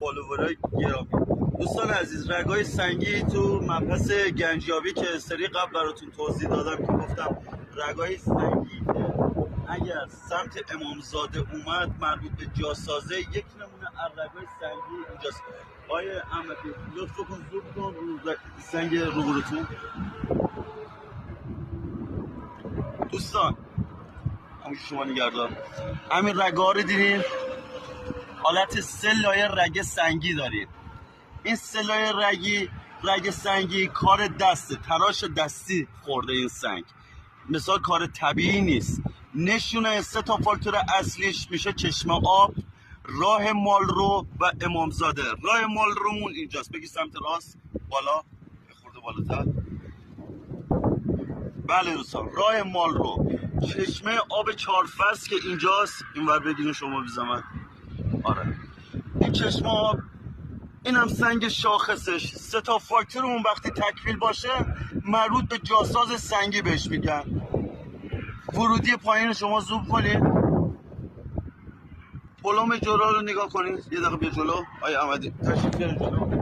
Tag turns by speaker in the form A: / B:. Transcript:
A: فالوورای گرامی. دوستان عزیز، رگای سنگی تو مبحث گنجیابی که سری قبل براتون توضیح دادم که گفتم رگای سنگی که اگر سمت امامزاده اومد مربوط به جاسازه، یک نمونه از رگای سنگی اینجاست. آیه احمدی لطف کن زود کن رو سنگ روبروتون. دوستان همون شما نگردار، همین رگا رو دیدین؟ حالت 3 لایه رگ سنگی دارید. این 3 لایه رگ سنگی کار دسته، تراش دستی خورده این سنگ، مثال کار طبیعی نیست. نشونه 3 تا فاکتور اصلیش میشه چشمه آب، راه مالرو و امامزاده. راه مالرومون اینجاست، بگی سمت راست بالا، خورده بالاتر. بله دوستان، راه مالرو، چشمه آب 4 فصل که اینجاست، اینور بگیرین شما بیزمت. آره این چشمه آب، این هم سنگ شاخصش. 3 تا فاکتور اون وقتی تکمیل باشه مربوط به جاساز سنگی بهش میگن. ورودی پایین شما زوم کنید، پلم جلو رو نگاه کنید. یه دقیقه بیا جلو آیه احمدی، تشریف بیارید جلو.